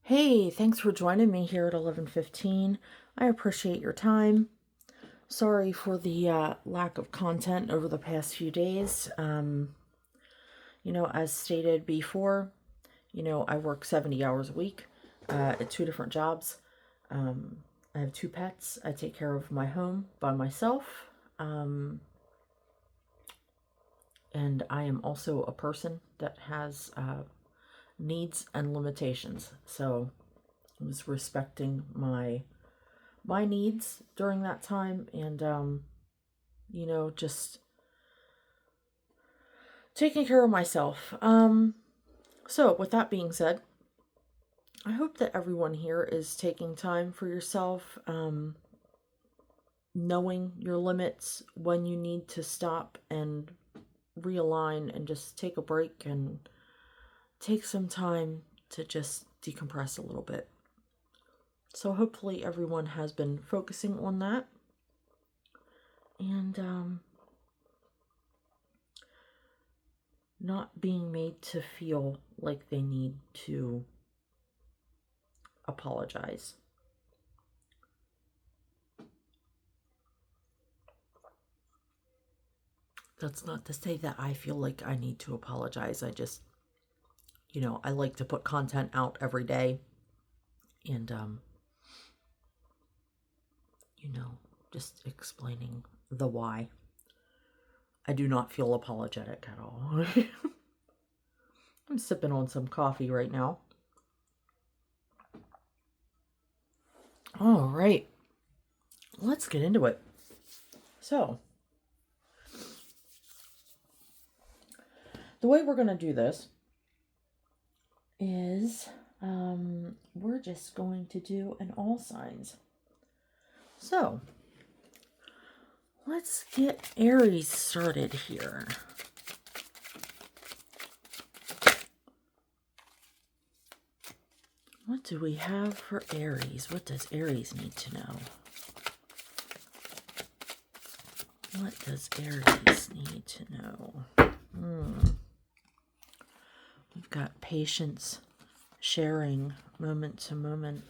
Hey, thanks for joining me here at 11:15. I appreciate your time. Sorry for the lack of content over the past few days. As stated before, I work 70 hours a week at two different jobs. I have two pets. I take care of my home by myself. And I am also a person that has needs and limitations. So I was respecting my needs during that time, and just taking care of myself. So with that being said, I hope that everyone here is taking time for yourself, knowing your limits, when you need to stop and realign and just take a break and take some time to just decompress a little bit. So hopefully everyone has been focusing on that. And not being made to feel like they need to apologize. That's not to say that I feel like I need to apologize. I just, I like to put content out every day. And, just explaining the why. I do not feel apologetic at all. I'm sipping on some coffee right now. All right. Let's get into it. So, the way we're going to do this is we're just going to do an all signs. So, let's get Aries started here. What do we have for Aries? What does Aries need to know? What does Aries need to know? We've got patience, sharing, moment to moment,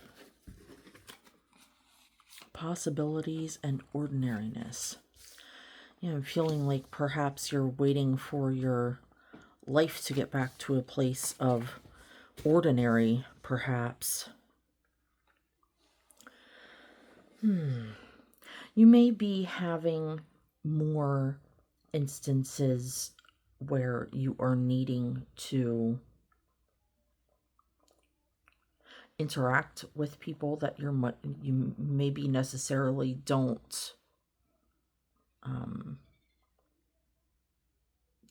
possibilities, and ordinariness. Feeling like perhaps you're waiting for your life to get back to a place of ordinary, perhaps. You may be having more instances where you are needing to interact with people that you maybe necessarily don't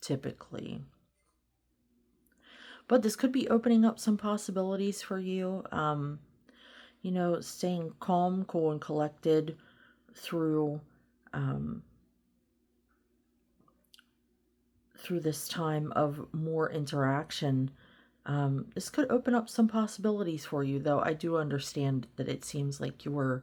typically. But this could be opening up some possibilities for you. Staying calm, cool, and collected through this time of more interaction. This could open up some possibilities for you, though I do understand that it seems like your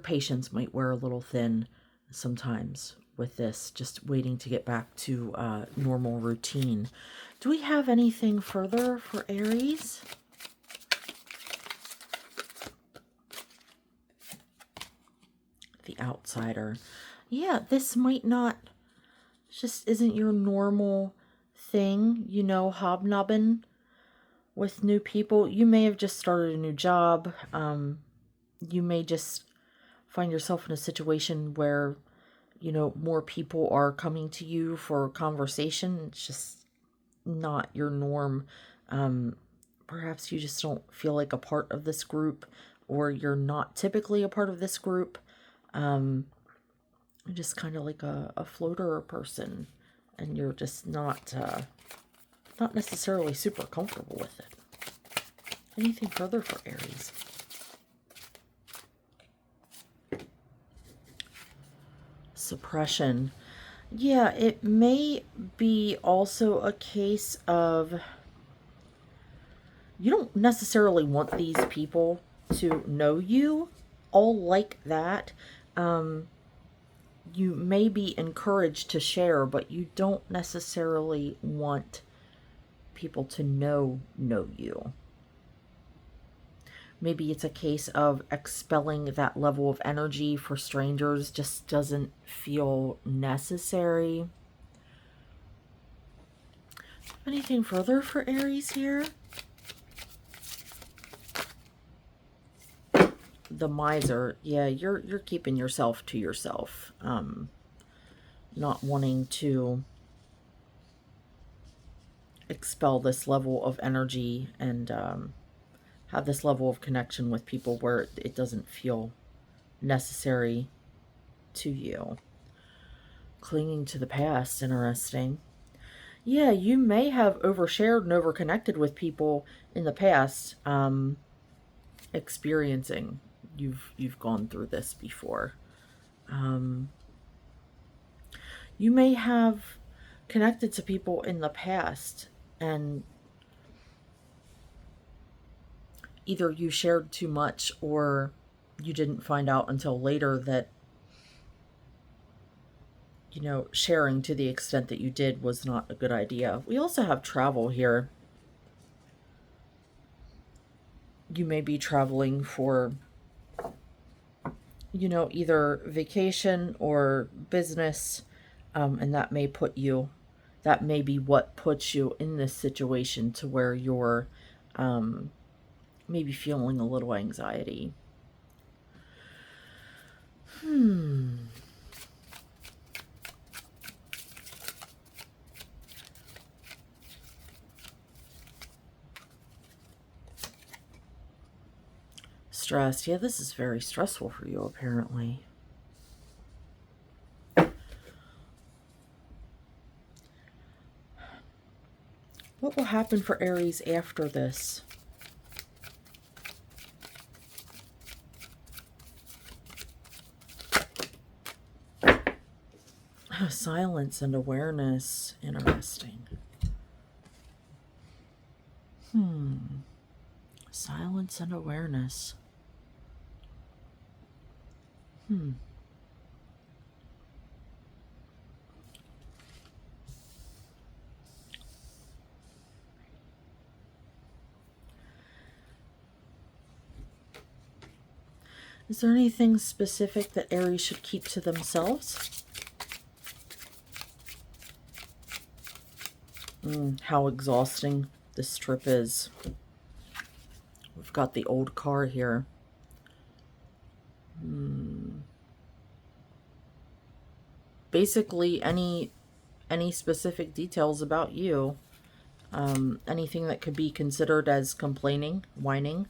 patience might wear a little thin sometimes with this, just waiting to get back to normal routine. Do we have anything further for Aries? The outsider. Yeah, this might not, just isn't your normal thing, hobnobbing with new people. You may have just started a new job. You may just find yourself in a situation where, more people are coming to you for conversation. It's just not your norm. Perhaps you just don't feel like a part of this group, or you're not typically a part of this group. Just kind of like a floater person, and you're just not necessarily super comfortable with it. Anything further for Aries? Suppression. Yeah, it may be also a case of you don't necessarily want these people to know you all like that. You may be encouraged to share, but you don't necessarily want people to know you. Maybe it's a case of expelling that level of energy for strangers just doesn't feel necessary. Anything further for Aries here? The miser. Yeah, you're keeping yourself to yourself. Not wanting to expel this level of energy and have this level of connection with people where it doesn't feel necessary to you. Clinging to the past, interesting. Yeah, you may have overshared and overconnected with people in the past, experiencing. You've gone through this before. You may have connected to people in the past and either you shared too much or you didn't find out until later that, you know, sharing to the extent that you did was not a good idea. We also have travel here. You may be traveling for, you know, either vacation or business, and that may be what puts you in this situation to where you're maybe feeling a little anxiety. Stressed. Yeah, this is very stressful for you, apparently. What will happen for Aries after this? Oh, silence and awareness. Interesting. Silence and awareness. Is there anything specific that Aries should keep to themselves? How exhausting this trip is. We've got the old car here. Basically, any specific details about you. Anything that could be considered as complaining, whining.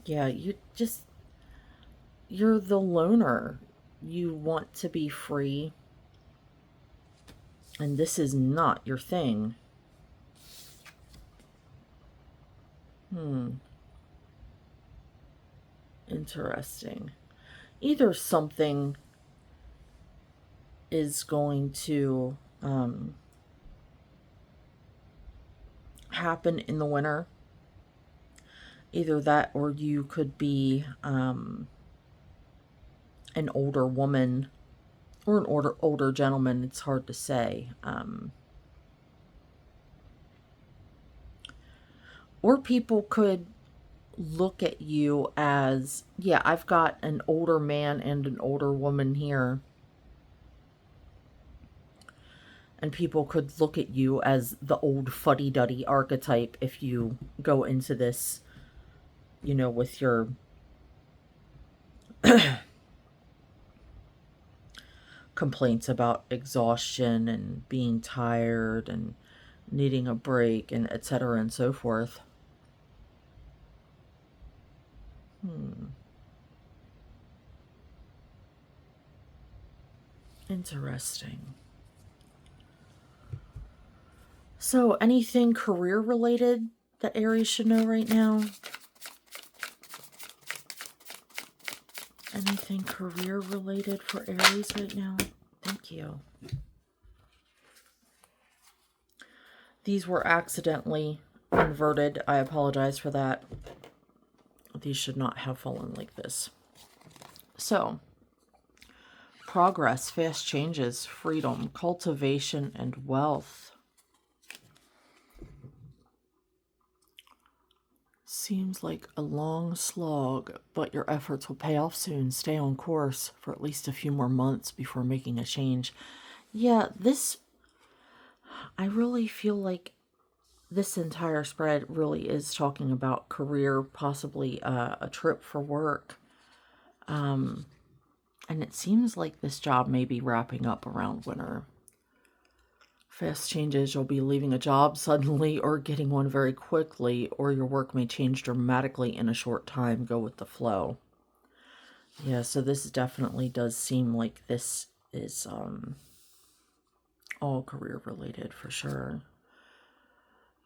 Yeah, you're the loner. You want to be free. And this is not your thing. Interesting. Either something is going to happen in the winter. Either that or you could be an older woman or an older gentleman. It's hard to say. Or people could look at you as, yeah, I've got an older man and an older woman here. And people could look at you as the old fuddy-duddy archetype if you go into this, you know, with your complaints about exhaustion and being tired and needing a break and etc. and so forth. Interesting. So, anything career related that Aries should know right now? Anything career related for Aries right now? Thank you. These were accidentally inverted. I apologize for that. These should not have fallen like this. So, progress, fast changes, freedom, cultivation, and wealth. Seems like a long slog, but your efforts will pay off soon. Stay on course for at least a few more months before making a change. Yeah, I really feel like this entire spread really is talking about career, possibly a trip for work. And it seems like this job may be wrapping up around winter. Fast changes, you'll be leaving a job suddenly or getting one very quickly, or your work may change dramatically in a short time. Go with the flow. Yeah, so this definitely does seem like this is all career related for sure.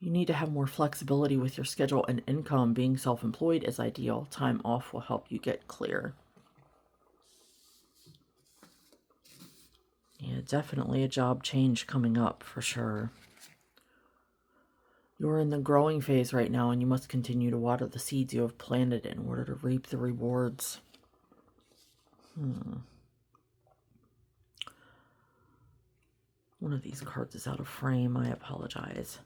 You need to have more flexibility with your schedule and income. Being self-employed is ideal. Time off will help you get clear. Yeah, definitely a job change coming up for sure. You're in the growing phase right now, and you must continue to water the seeds you have planted in order to reap the rewards. One of these cards is out of frame. I apologize.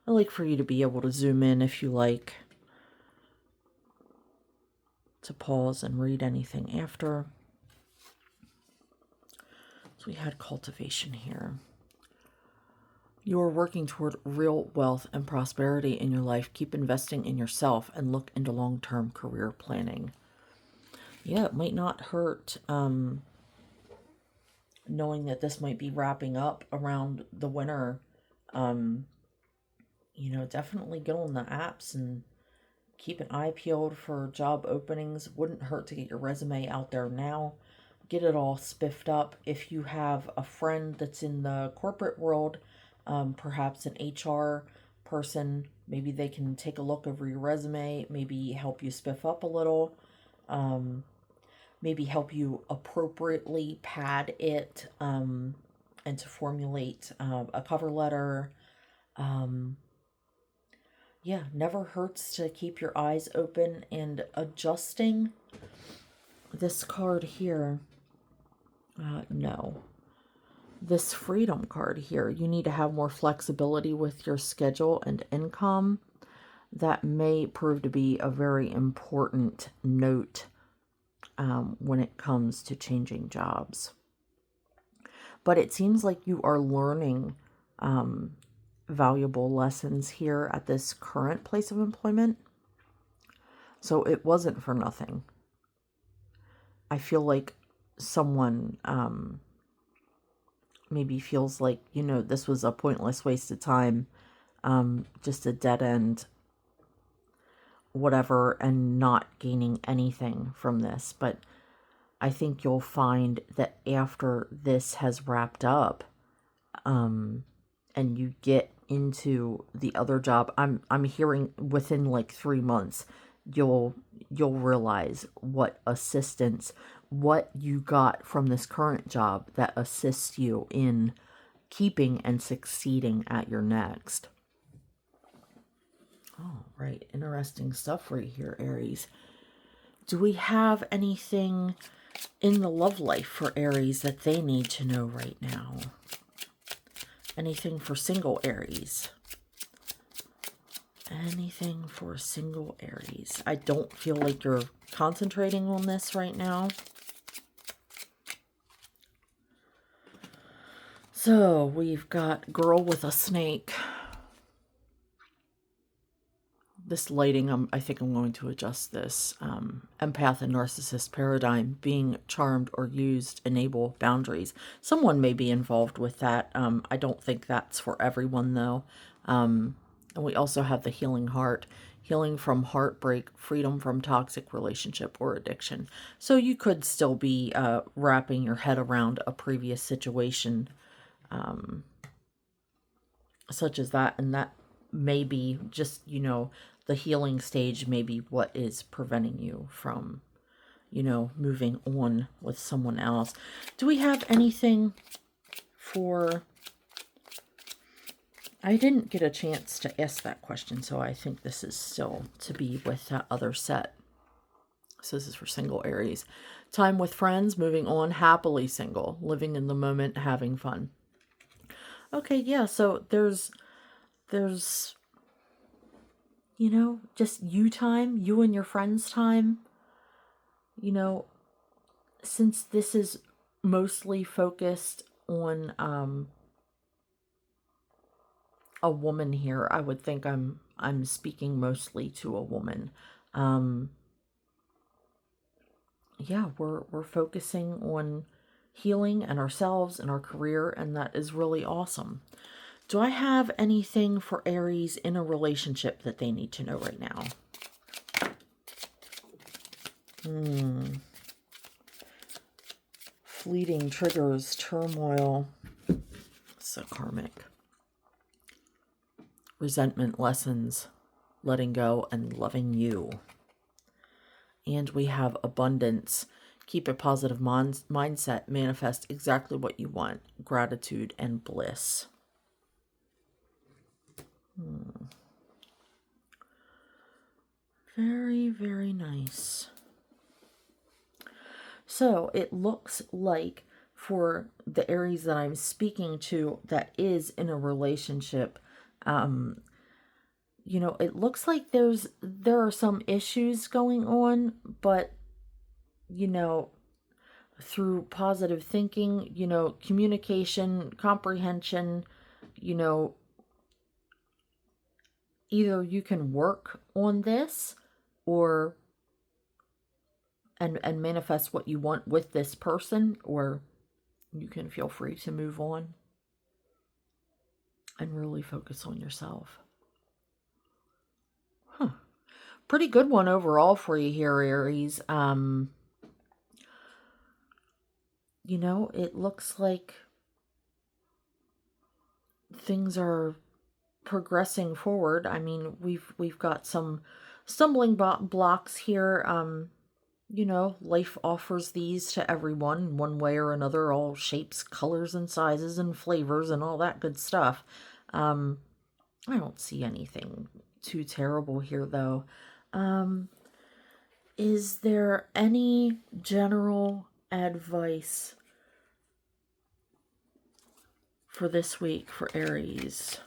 I like for you to be able to zoom in if you like. To pause and read anything after. So we had cultivation here. You are working toward real wealth and prosperity in your life. Keep investing in yourself and look into long-term career planning. Yeah, it might not hurt knowing that this might be wrapping up around the winter. Definitely get on the apps and keep an eye peeled for job openings. Wouldn't hurt to get your resume out there now. Get it all spiffed up. If you have a friend that's in the corporate world, perhaps an HR person, maybe they can take a look over your resume, maybe help you spiff up a little, maybe help you appropriately pad it, and to formulate a cover letter. Yeah, never hurts to keep your eyes open and adjusting. This card here, no. This freedom card here, you need to have more flexibility with your schedule and income. That may prove to be a very important note when it comes to changing jobs. But it seems like you are learning valuable lessons here at this current place of employment. So it wasn't for nothing. I feel like someone maybe feels like, this was a pointless waste of time, just a dead end, whatever, and not gaining anything from this. But I think you'll find that after this has wrapped up, and you get into the other job, I'm hearing within like 3 months, you'll realize what assistance, what you got from this current job that assists you in keeping and succeeding at your next. Oh, right. Interesting stuff right here, Aries. Do we have anything in the love life for Aries that they need to know right now? Anything for single Aries? Anything for single Aries? I don't feel like you're concentrating on this right now. So we've got girl with a snake. This lighting, I think I'm going to adjust this. Empath and narcissist paradigm, being charmed or used, enable boundaries. Someone may be involved with that. I don't think that's for everyone though. And we also have the healing heart, healing from heartbreak, freedom from toxic relationship or addiction. So you could still be wrapping your head around a previous situation such as that. And that may be just, the healing stage may be what is preventing you from, moving on with someone else. Do we have anything for... I didn't get a chance to ask that question, so I think this is still to be with that other set. So this is for single Aries. Time with friends, moving on, happily single, living in the moment, having fun. Okay, yeah, so there's you know, just you time, you and your friends time. You know, since this is mostly focused on a woman here, I would think I'm speaking mostly to a woman. Yeah, we're focusing on healing and ourselves and our career, and that is really awesome. Do I have anything for Aries in a relationship that they need to know right now? Fleeting triggers, turmoil. So karmic. Resentment lessons, letting go and loving you. And we have abundance. Keep a positive mindset. Manifest exactly what you want. Gratitude and bliss. Very, very nice. So it looks like for the Aries that I'm speaking to that is in a relationship, you know, it looks like there are some issues going on, but, you know, through positive thinking, you know, communication, comprehension, you know, either you can work on this or and manifest what you want with this person, or you can feel free to move on and really focus on yourself. Pretty good one overall for you here, Aries. You know, it looks like things are progressing forward. I mean, we've got some stumbling blocks here. You know, life offers these to everyone one way or another, all shapes, colors, and sizes, and flavors, and all that good stuff. I don't see anything too terrible here, though. Is there any general advice for this week for Aries?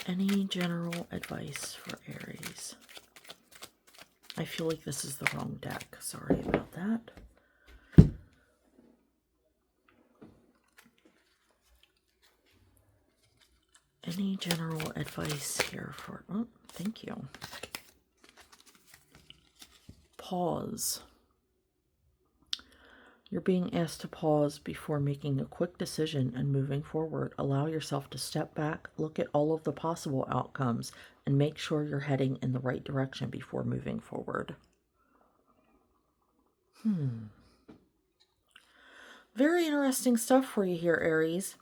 Any general advice for Aries? I feel like this is the wrong deck. Sorry about that. Any general advice here for... Oh, thank you. Pause. You're being asked to pause before making a quick decision and moving forward. Allow yourself to step back, look at all of the possible outcomes, and make sure you're heading in the right direction before moving forward. Very interesting stuff for you here, Aries.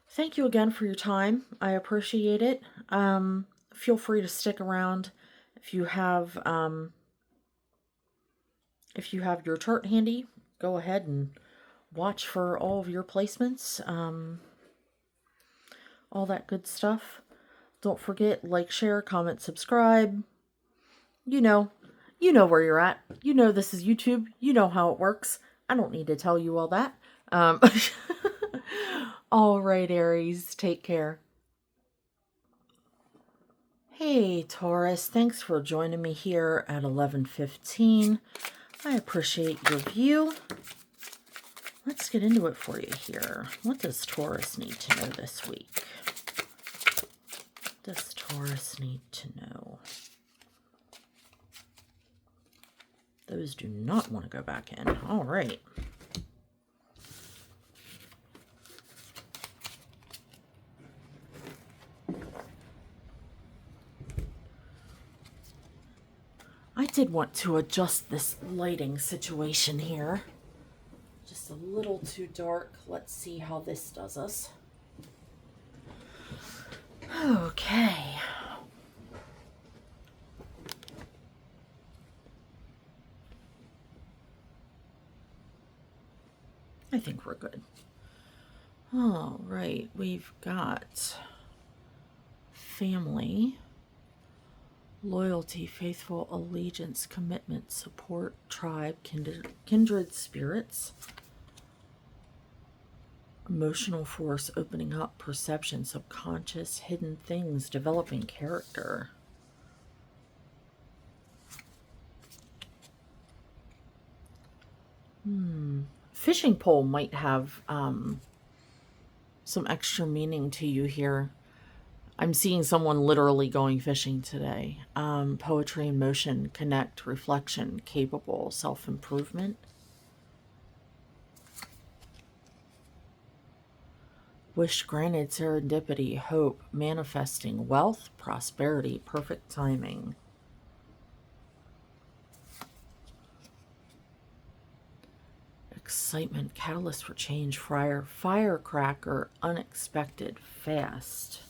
Thank you again for your time. I appreciate it. Feel free to stick around if you have your chart handy. Go ahead and watch for all of your placements, all that good stuff. Don't forget, like, share, comment, subscribe. You know where you're at. You know this is YouTube. You know how it works. I don't need to tell you all that. All right, Aries, take care. Hey, Taurus, thanks for joining me here at 11:15. I appreciate your view. Let's get into it for you here. What does Taurus need to know this week? What does Taurus need to know? Those do not want to go back in. All right. I did want to adjust this lighting situation here. Just a little too dark. Let's see how this does us. Okay. I think we're good. All right, we've got family, Loyalty, faithful allegiance, commitment, support, tribe, kindred spirits. Emotional force, opening up, perception, subconscious, hidden things, developing character. Fishing pole might have some extra meaning to you here. I'm seeing someone literally going fishing today. Poetry in motion, connect, reflection, capable, self-improvement. Wish granted, serendipity, hope, manifesting, wealth, prosperity, perfect timing. Excitement, catalyst for change, firecracker, unexpected, fast.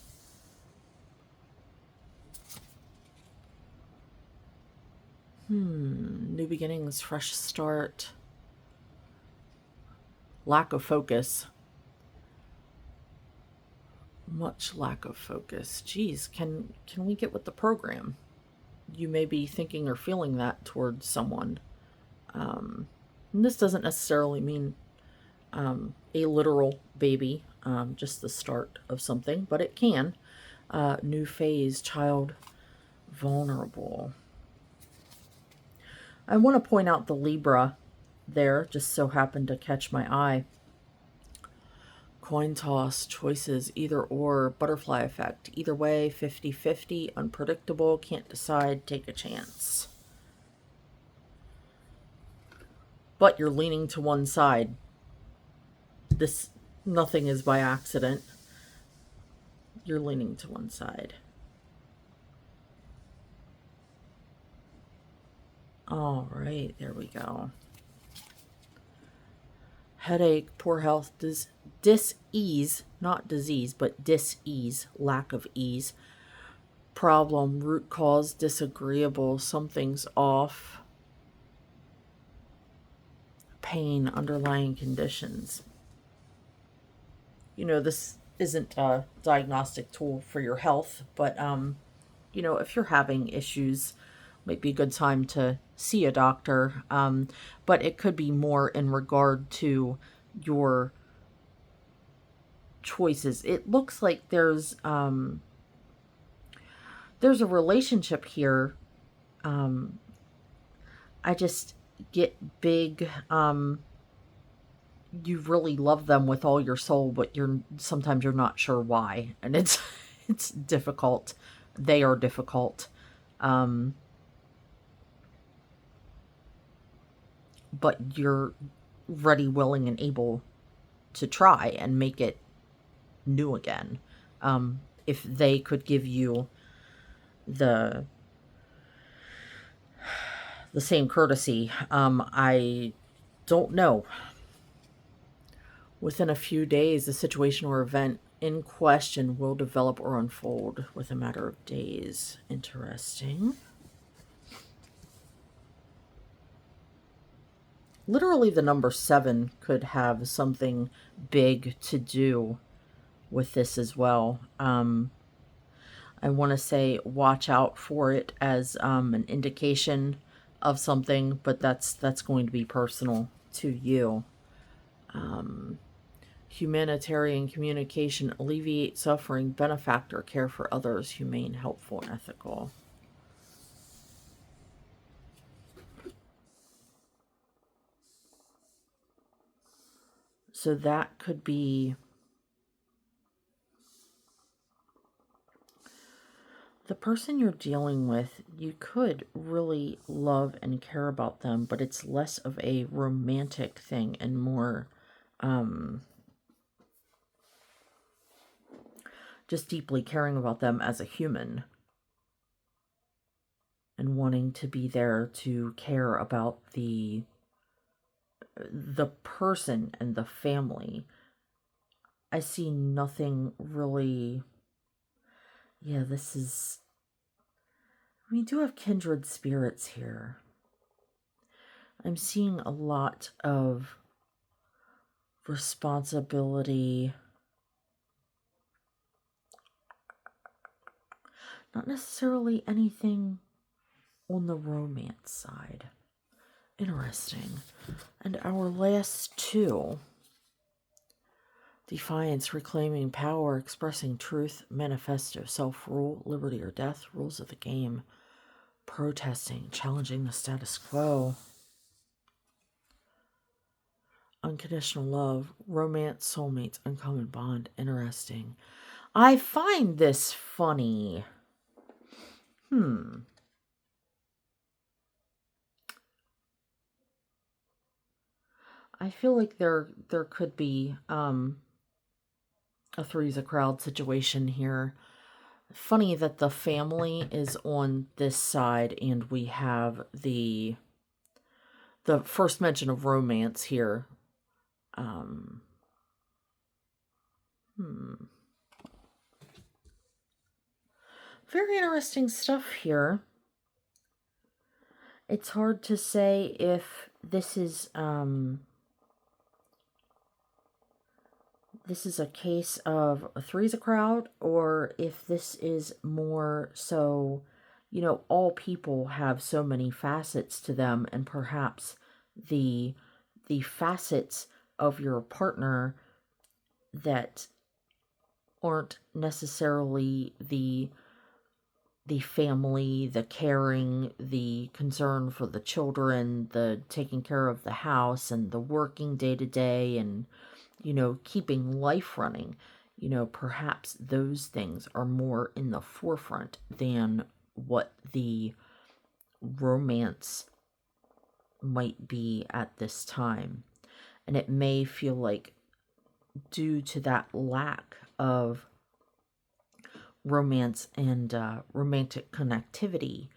New beginnings, fresh start. Lack of focus. Much lack of focus. Geez, can we get with the program? You may be thinking or feeling that towards someone. And this doesn't necessarily mean a literal baby, just the start of something, but it can. New phase, child, vulnerable. I want to point out the Libra there, just so happened to catch my eye. Coin toss, choices, either or, butterfly effect. Either way, 50-50, unpredictable, can't decide, take a chance. But you're leaning to one side. Nothing is by accident. You're leaning to one side. All right, there we go. Headache, poor health, dis-ease, not disease, but dis-ease, lack of ease. Problem, root cause, disagreeable, something's off. Pain, underlying conditions. You know, this isn't a diagnostic tool for your health, but, you know, if you're having issues, might be a good time to see a doctor. But it could be more in regard to your choices. It looks like there's a relationship here. I just get big, you really love them with all your soul, but sometimes you're not sure why. And it's difficult. They are difficult. But you're ready, willing, and able to try and make it new again. If they could give you the same courtesy, I don't know. Within a few days, the situation or event in question will develop or unfold with a matter of days. Interesting. Literally, the number 7 could have something big to do with this as well. I want to say watch out for it as an indication of something, but that's going to be personal to you. Humanitarian communication, alleviate suffering, benefactor, care for others, humane, helpful, and ethical. So that could be the person you're dealing with. You could really love and care about them, but it's less of a romantic thing and more just deeply caring about them as a human and wanting to be there to care about the person and the family. I see nothing really. Yeah, this is. We do have kindred spirits here. I'm seeing a lot of responsibility. Not necessarily anything on the romance side. Interesting. And our last two. Defiance, reclaiming power, expressing truth, manifesto, self-rule, liberty or death, rules of the game, protesting, challenging the status quo, unconditional love, romance, soulmates, uncommon bond, interesting. I find this funny. I feel like there could be a three's a crowd situation here. Funny that the family is on this side and we have the first mention of romance here. Very interesting stuff here. It's hard to say if this is a case of a three's a crowd, or if this is more so, all people have so many facets to them, and perhaps the facets of your partner that aren't necessarily the family, the caring, the concern for the children, the taking care of the house, and the working day to day, and keeping life running, perhaps those things are more in the forefront than what the romance might be at this time. And it may feel like, due to that lack of romance and romantic connectivity,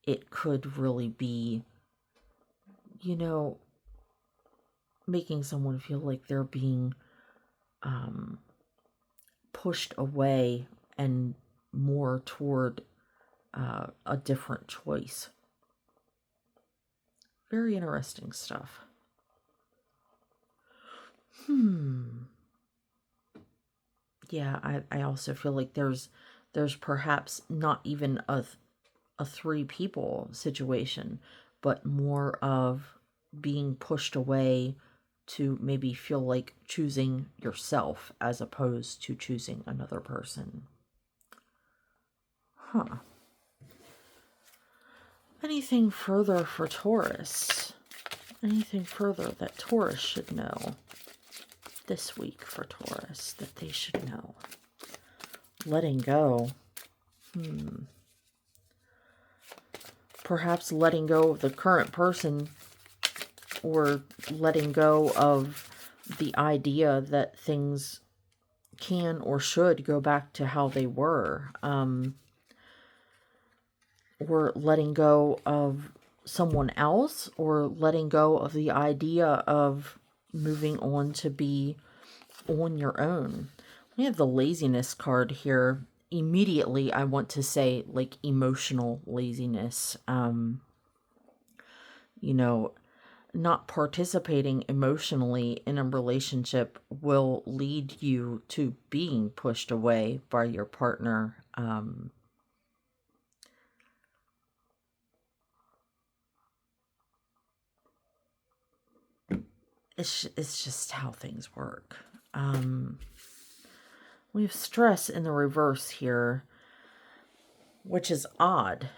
it could really be, making someone feel like they're being pushed away and more toward a different choice. Very interesting stuff. Yeah, I also feel like there's perhaps not even a three people situation, but more of being pushed away to maybe feel like choosing yourself as opposed to choosing another person. Anything further for Taurus? Anything further that Taurus should know this week for Taurus that they should know? Letting go. Perhaps letting go of the current person, or letting go of the idea that things can or should go back to how they were. Or letting go of someone else, or letting go of the idea of moving on to be on your own. We have the laziness card here. Immediately, I want to say, like, emotional laziness. Not participating emotionally in a relationship will lead you to being pushed away by your partner. It's just how things work. We have stress in the reverse here, which is odd.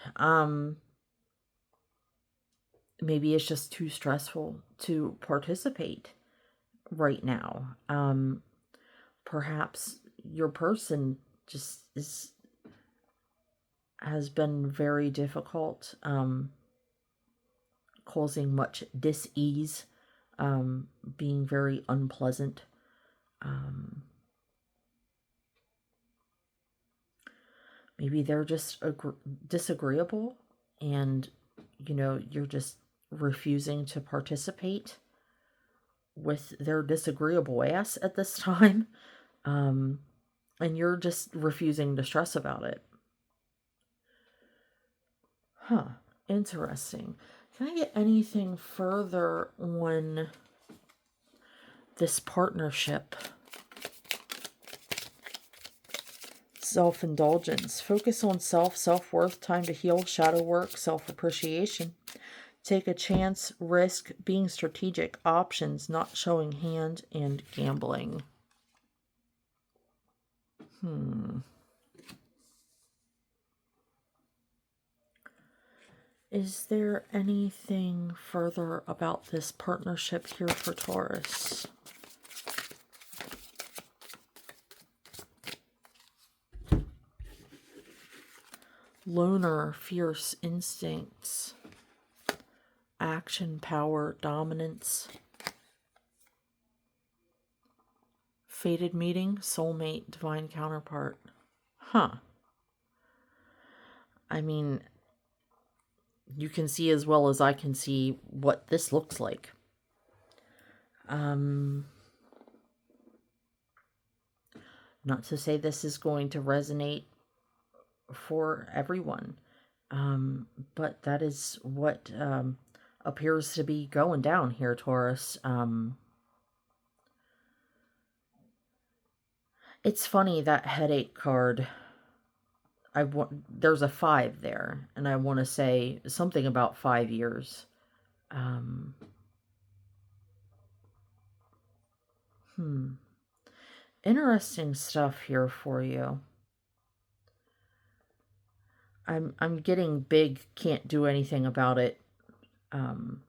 Maybe it's just too stressful to participate right now. Perhaps your person just has been very difficult, causing much dis-ease, being very unpleasant. Maybe they're just disagreeable, and you're just refusing to participate with their disagreeable ass at this time, and you're just refusing to stress about it. Interesting. Can I get anything further on this partnership? self-indulgence. Focus on self-worth, time to heal, shadow work, self-appreciation. Take a chance, risk, being strategic, options, not showing hand, and gambling. Is there anything further about this partnership here for Taurus? Loner, fierce instincts, action, power, dominance. Fated meeting, soulmate, divine counterpart. Huh. I mean, you can see as well as I can see what this looks like. Not to say this is going to resonate for everyone, but that is what appears to be going down here, Taurus. It's funny, that headache card, there's a 5 there, and I want to say something about 5 years. Interesting stuff here for you. I'm getting big, can't do anything about it on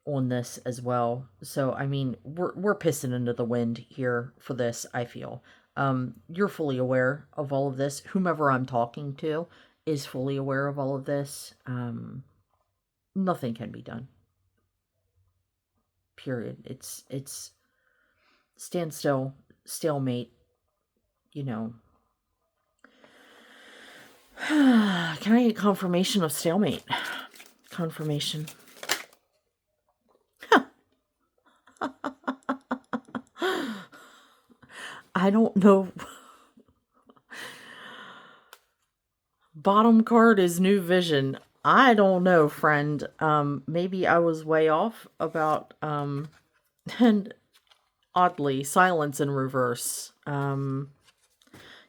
this as well. So I mean, we're pissing into the wind here for this, I feel. You're fully aware of all of this. Whomever I'm talking to is fully aware of all of this. Nothing can be done. Period. It's standstill, stalemate, you know. Can I get confirmation of stalemate? Confirmation. I don't know. Bottom card is new vision. I don't know, friend. Maybe I was way off about, and oddly, silence in reverse.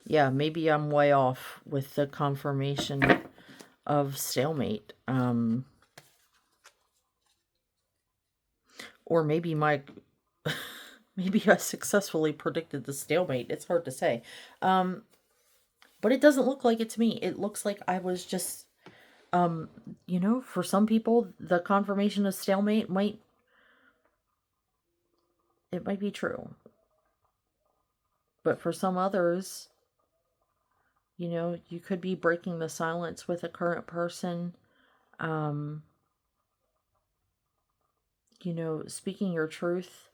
Yeah, maybe I'm way off with the confirmation of stalemate. Or maybe maybe I successfully predicted the stalemate. It's hard to say. But it doesn't look like it to me. It looks like I was just, you know, for some people, the confirmation of stalemate might be true. But for some others, you know, you could be breaking the silence with a current person. You know, speaking your truth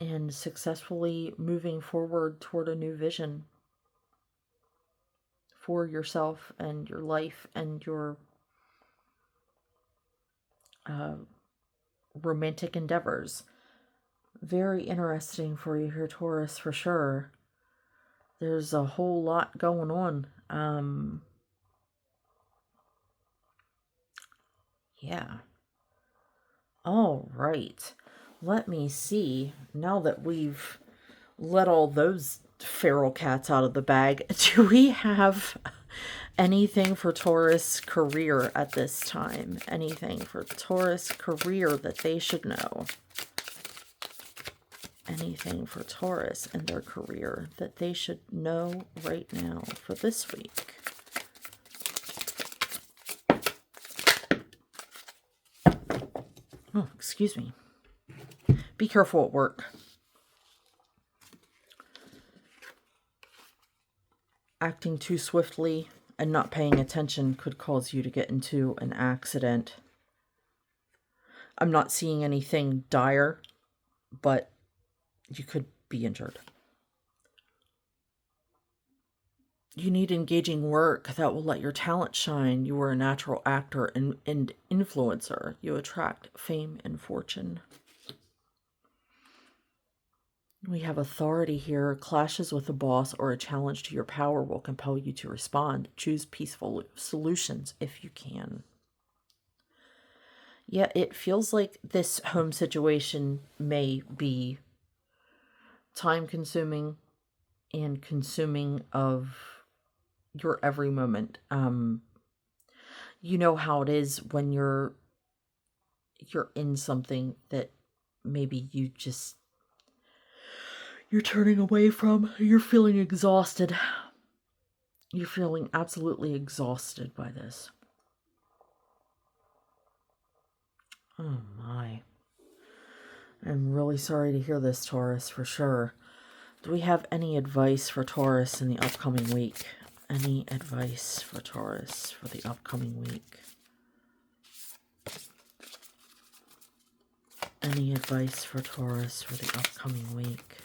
and successfully moving forward toward a new vision for yourself and your life and your romantic endeavors. Very interesting for you here, Taurus, for sure. There's a whole lot going on. Yeah. All right. Let me see. Now that we've let all those feral cats out of the bag, do we have anything for Taurus career at this time? Anything for Taurus career that they should know? Anything for Taurus and their career that they should know right now for this week? Oh, excuse me. Be careful at work. Acting too swiftly and not paying attention could cause you to get into an accident. I'm not seeing anything dire, but you could be injured. You need engaging work that will let your talent shine. You are a natural actor and influencer. You attract fame and fortune. We have authority here. Clashes with a boss or a challenge to your power will compel you to respond. Choose peaceful solutions if you can. Yeah, it feels like this home situation may be time-consuming, and consuming of your every moment. You know how it is when you're in something that maybe you're turning away from. You're feeling exhausted. You're feeling absolutely exhausted by this. Oh my. I'm really sorry to hear this, Taurus, for sure. Do we have any advice for Taurus in the upcoming week? Any advice for Taurus for the upcoming week? Any advice for Taurus for the upcoming week?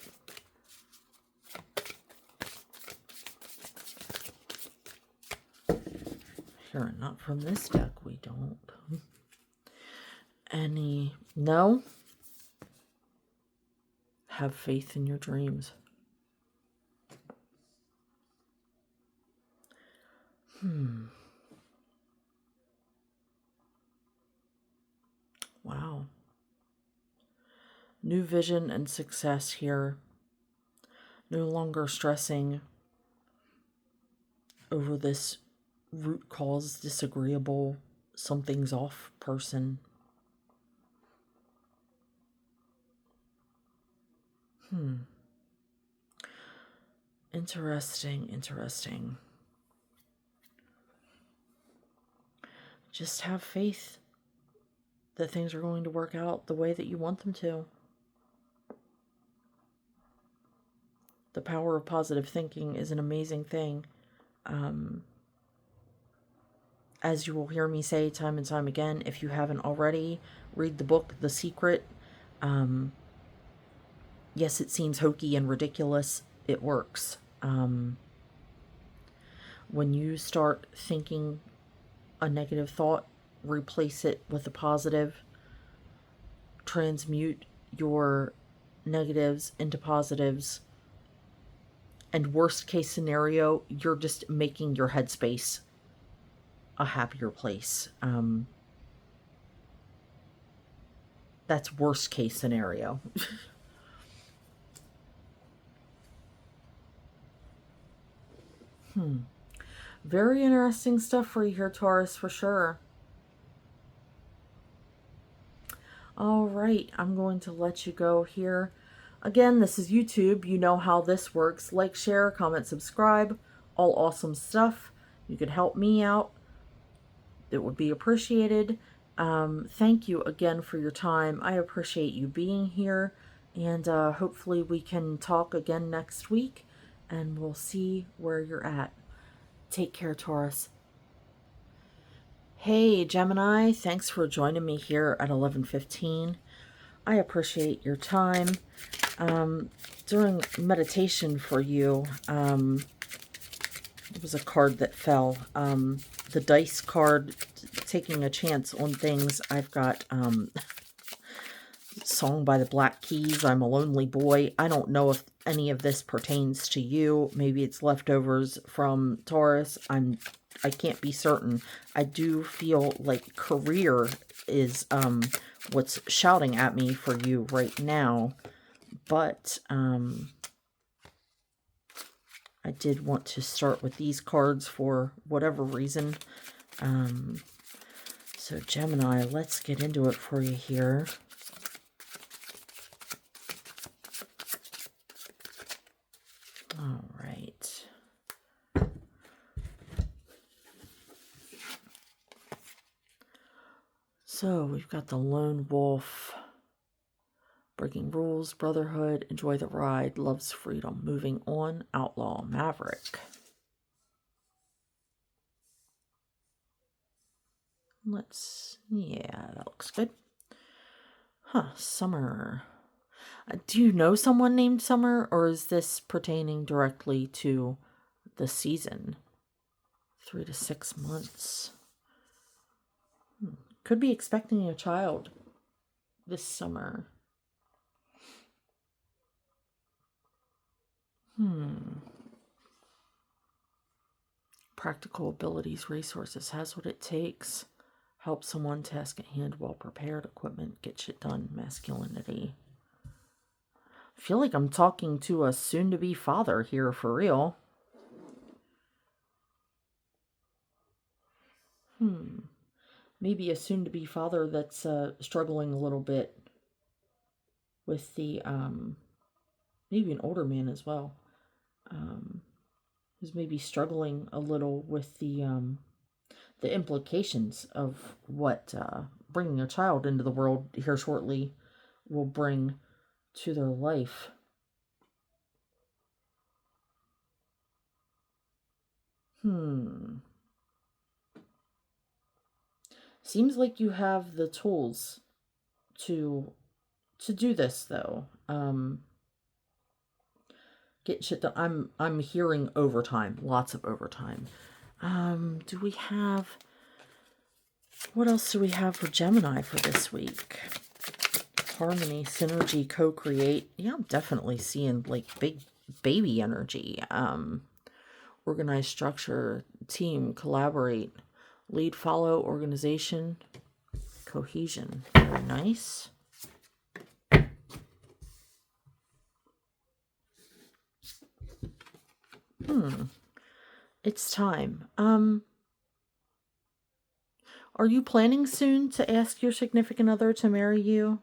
Sure, not from this deck, we don't. No? Have faith in your dreams. Wow. New vision and success here. No longer stressing over this root cause, disagreeable, something's off person. Interesting. Just have faith that things are going to work out the way that you want them to. The power of positive thinking is an amazing thing. As you will hear me say time and time again, if you haven't already, read the book, The Secret. Yes, it seems hokey and ridiculous. It works. When you start thinking a negative thought, replace it with a positive. Transmute your negatives into positives. And worst case scenario, you're just making your headspace a happier place. That's worst case scenario. Very interesting stuff for you here, Taurus, for sure. All right, I'm going to let you go here. Again, this is YouTube. You know how this works. Like, share, comment, subscribe. All awesome stuff. You could help me out. It would be appreciated. Thank you again for your time. I appreciate you being here. And hopefully we can talk again next week. And we'll see where you're at. Take care, Taurus. Hey, Gemini. Thanks for joining me here at 11:15. I appreciate your time. During meditation for you, there was a card that fell. The dice card, taking a chance on things. I've got Song by the Black Keys, I'm a Lonely Boy. I don't know if any of this pertains to you. Maybe it's leftovers from Taurus. I can't be certain. I do feel like career is what's shouting at me for you right now. But I did want to start with these cards for whatever reason. So Gemini, let's get into it for you here. All right. So we've got the Lone Wolf, breaking rules, brotherhood, enjoy the ride, loves freedom, moving on, outlaw, maverick. Yeah, that looks good. Summer. Do you know someone named Summer, or is this pertaining directly to the season? 3 to 6 months. Could be expecting a child this summer. Practical abilities, resources, has what it takes. Help someone, task at hand, well prepared, equipment, get shit done, masculinity. feel like I'm talking to a soon-to-be father here for real. Maybe a soon-to-be father that's struggling a little bit with the, maybe an older man as well, who's maybe struggling a little with the implications of what bringing a child into the world here shortly will bring to their life. Seems like you have the tools to do this though. Get shit done. I'm hearing overtime, lots of overtime. Do we have, what else do we have for Gemini for this week? Harmony, synergy, co-create. Yeah, I'm definitely seeing like big baby energy. Organized structure, team, collaborate, lead, follow, organization, cohesion. Very nice. It's time. Are you planning soon to ask your significant other to marry you?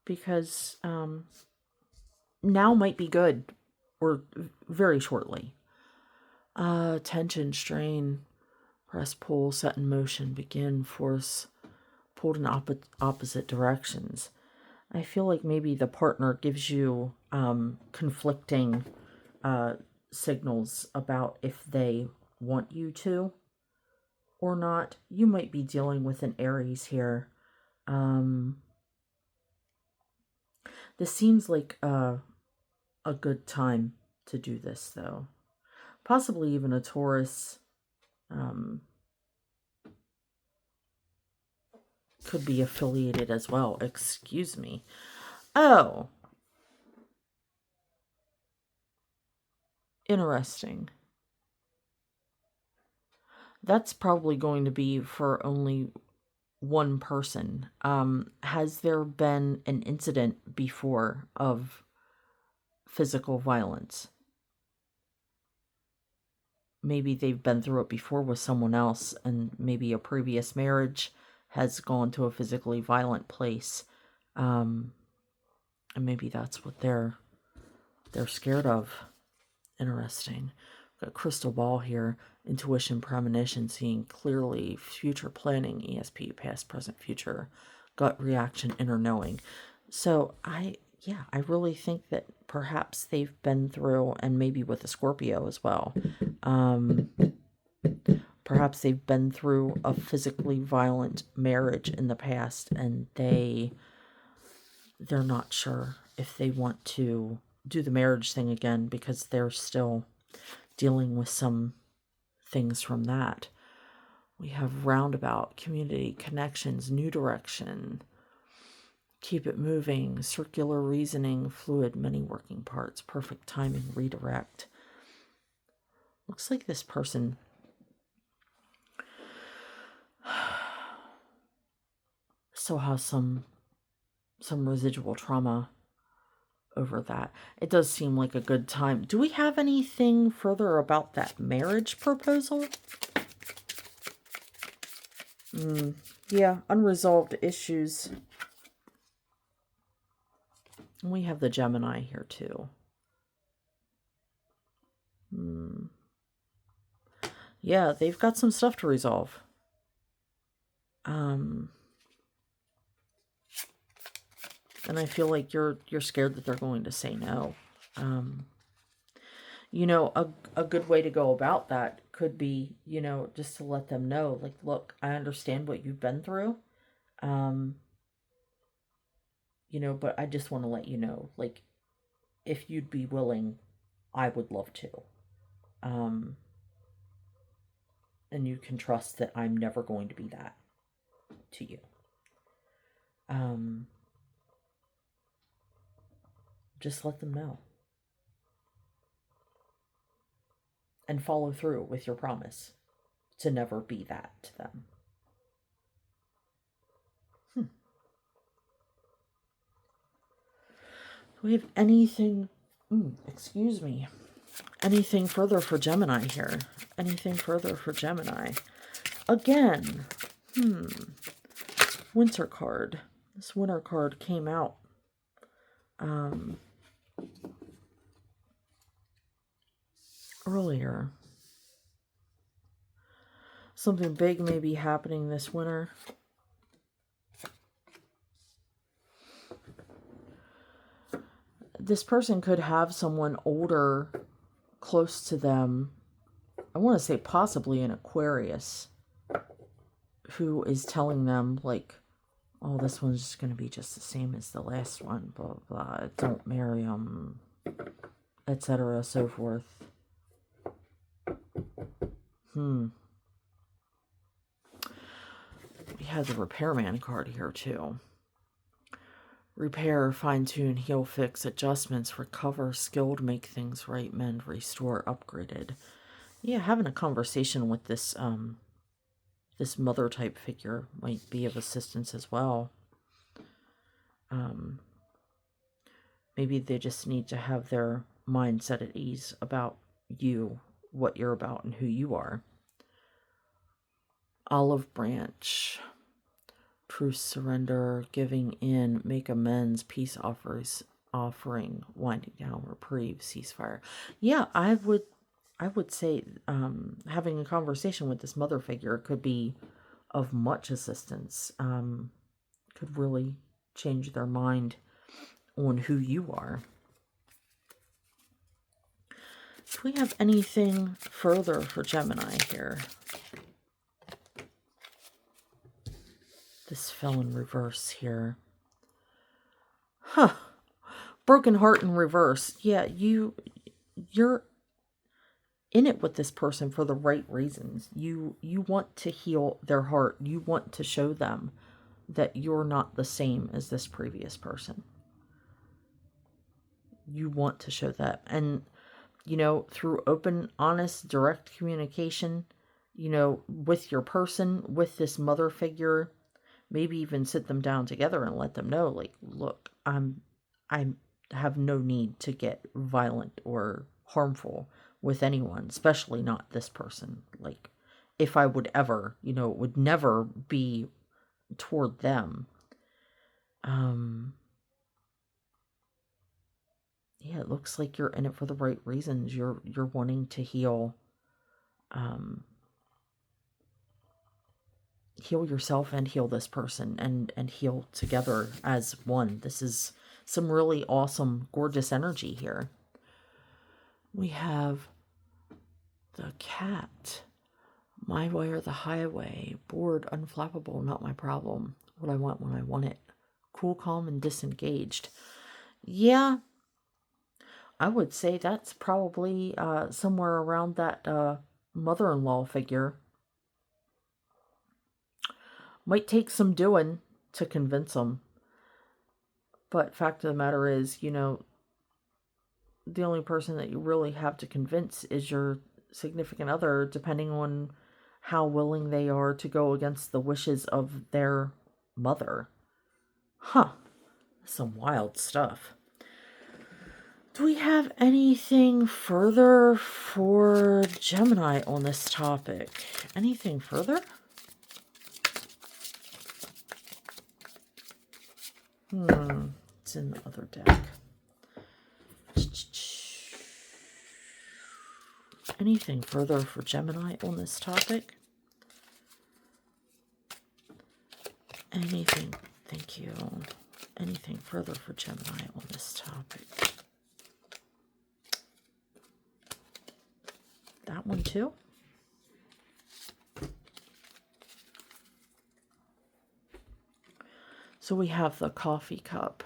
Because now might be good, or very shortly. Tension, strain, press, pull, set in motion, begin, force, pulled in opposite directions. I feel like maybe the partner gives you conflicting signals about if they want you to or not. You might be dealing with an Aries here. This seems like a good time to do this, though. Possibly even a Taurus. Could be affiliated as well. Excuse me. Oh. Interesting. That's probably going to be for only one person. Has there been an incident before of physical violence? Maybe they've been through it before with someone else, and maybe a previous marriage has gone to a physically violent place. And maybe that's what they're scared of. Interesting. Got crystal ball here. Intuition, premonition, seeing clearly, future planning, ESP, past, present, future, gut reaction, inner knowing. So I really think that perhaps they've been through, and maybe with a Scorpio as well, perhaps they've been through a physically violent marriage in the past, and they're not sure if they want to do the marriage thing again because they're still dealing with some things from that. We have roundabout, community, connections, new direction, keep it moving, circular reasoning, fluid, many working parts, perfect timing, redirect. Looks like this person still has some residual trauma over that. It does seem like a good time. Do we have anything further about that marriage proposal? Yeah, unresolved issues. We have the Gemini here too. Yeah, they've got some stuff to resolve. And I feel like you're scared that they're going to say no. A good way to go about that could be, just to let them know, like, look, I understand what you've been through. But I just want to let you know, like, if you'd be willing, I would love to. And you can trust that I'm never going to be that to you. Just let them know. And follow through with your promise to never be that to them. Do we have anything, excuse me, anything further for Gemini here? Anything further for Gemini? Again, winter card. This winter card came out earlier. Something big may be happening this winter. This person could have someone older close to them. I want to say possibly an Aquarius, who is telling them, like, oh, this one's just going to be just the same as the last one, blah, blah, don't marry them, etc., so forth. We have the repairman card here, too. Repair, fine-tune, heal, fix, adjustments, recover, skilled, make things right, mend, restore, upgraded. Yeah, having a conversation with this this mother-type figure might be of assistance as well. Maybe they just need to have their mind set at ease about you, what you're about, and who you are. Olive branch. Truce, surrender, giving in, make amends, peace offering, winding down, reprieve, ceasefire. Yeah, I would say having a conversation with this mother figure could be of much assistance. Could really change their mind on who you are. Do we have anything further for Gemini here? This fell in reverse here. Huh. Broken heart in reverse. Yeah, you're in it with this person for the right reasons. You want to heal their heart. You want to show them that you're not the same as this previous person. You want to show that. And, you know, through open, honest, direct communication, you know, with your person, with this mother figure, maybe even sit them down together and let them know, like, look, I have no need to get violent or harmful with anyone, especially not this person. Like, if I would ever, you know, it would never be toward them. Yeah, it looks like you're in it for the right reasons. You're wanting to heal, heal yourself and heal this person, and heal together as one. This is some really awesome, gorgeous energy here. We have the cat. My way or the highway. Bored, unflappable, not my problem. What I want when I want it. Cool, calm, and disengaged. Yeah, I would say that's probably somewhere around that mother-in-law figure. Might take some doing to convince them. But fact of the matter is, you know, the only person that you really have to convince is your significant other, depending on how willing they are to go against the wishes of their mother. Huh. Some wild stuff. Do we have anything further for Gemini on this topic? Anything further? It's in the other deck. Anything further for Gemini on this topic? Anything, thank you. Anything further for Gemini on this topic? That one too? So we have the coffee cup.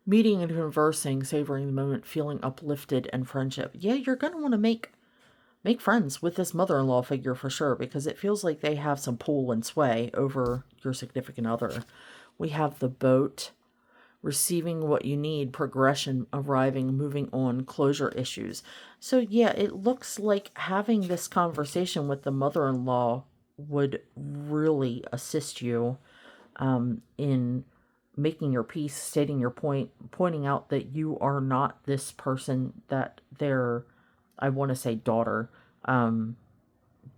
Meeting and conversing, savoring the moment, feeling uplifted, and friendship. Yeah, you're going to want to make friends with this mother-in-law figure for sure, because it feels like they have some pull and sway over your significant other. We have the boat. Receiving what you need, progression, arriving, moving on, closure issues. So yeah, it looks like having this conversation with the mother-in-law would really assist you in making your peace, stating your point, pointing out that you are not this person that their, I want to say daughter,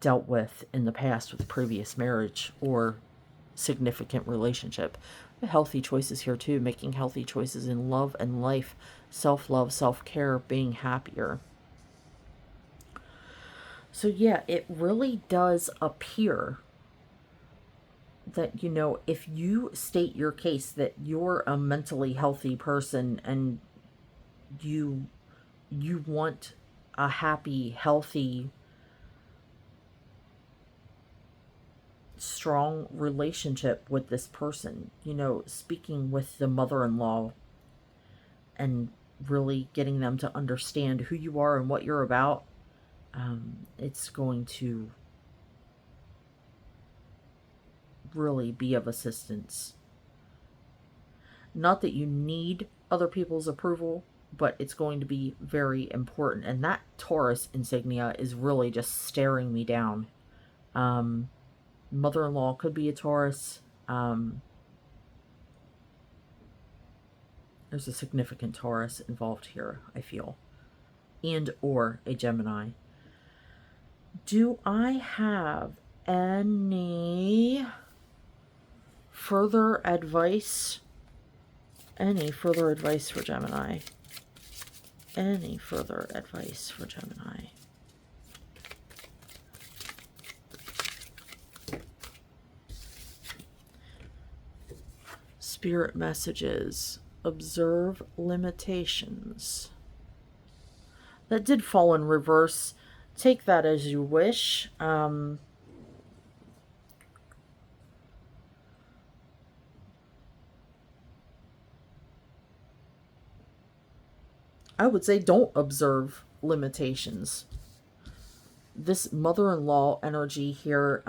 dealt with in the past with previous marriage or significant relationship. Healthy choices here too, making healthy choices in love and life, self-love, self-care, being happier. So yeah, it really does appear that, you know, if you state your case that you're a mentally healthy person and you want a happy, healthy, strong relationship with this person, you know, speaking with the mother-in-law and really getting them to understand who you are and what you're about, it's going to really be of assistance. Not that you need other people's approval, but it's going to be very important. And that Taurus insignia is really just staring me down. Mother-in-law could be a Taurus. There's a significant Taurus involved here, I feel. And or a Gemini. Do I have any further advice? Any further advice for Gemini? Any further advice for Gemini? Spirit messages. Observe limitations. That did fall in reverse. Take that as you wish. I would say don't observe limitations. This mother-in-law energy here,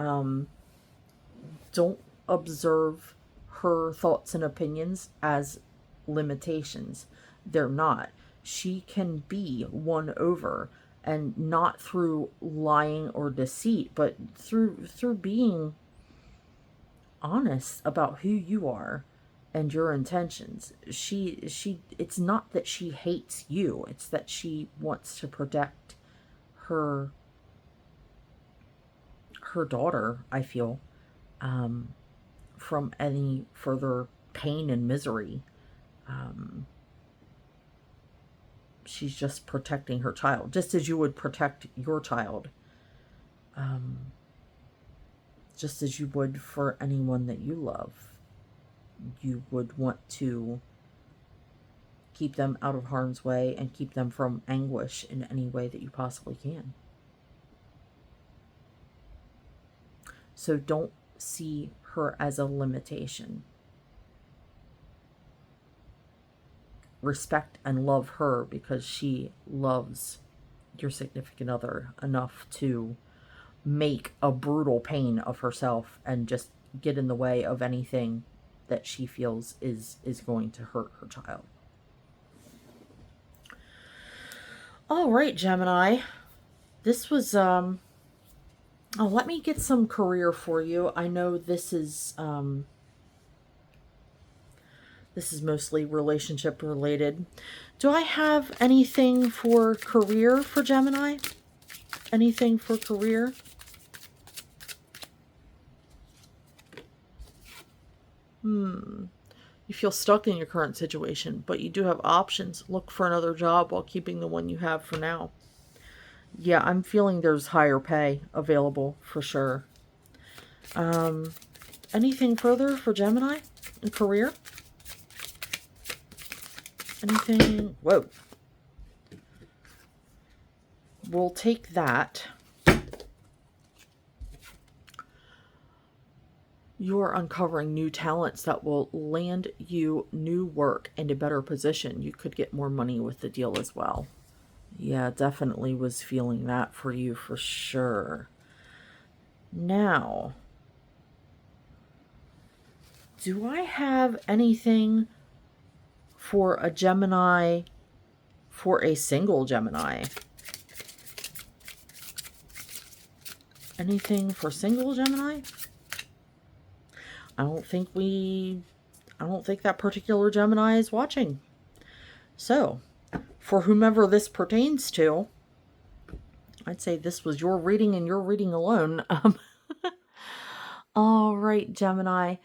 don't observe her thoughts and opinions as limitations. They're not. She can be won over, and not through lying or deceit, but through being honest about who you are and your intentions. It's not that she hates you, it's that she wants to protect her daughter, I feel, from any further pain and misery. She's just protecting her child, just as you would protect your child. Just as you would for anyone that you love. You would want to keep them out of harm's way and keep them from anguish in any way that you possibly can. So don't see her as a limitation. Respect and love her because she loves your significant other enough to make a brutal pain of herself and just get in the way of anything that she feels is going to hurt her child. All right, Gemini. This was oh, let me get some career for you. I know this is mostly relationship related. Do I have anything for career for Gemini? Anything for career? You feel stuck in your current situation, but you do have options. Look for another job while keeping the one you have for now. Yeah, I'm feeling there's higher pay available for sure. Anything further for Gemini in career? Anything? Whoa. We'll take that. You're uncovering new talents that will land you new work and a better position. You could get more money with the deal as well. Yeah, definitely was feeling that for you for sure. Now, do I have anything for a Gemini, for a single Gemini? Anything for single Gemini? I don't think we I don't think that particular Gemini is watching. So, for whomever this pertains to, I'd say this was your reading and your reading alone. All right, Gemini.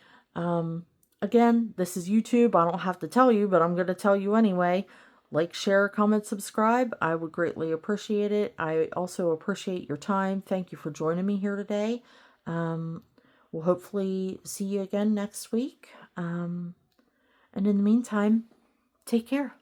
Again, this is YouTube. I don't have to tell you, but I'm going to tell you anyway. Like, share, comment, subscribe. I would greatly appreciate it. I also appreciate your time. Thank you for joining me here today. We'll hopefully see you again next week. And in the meantime, take care.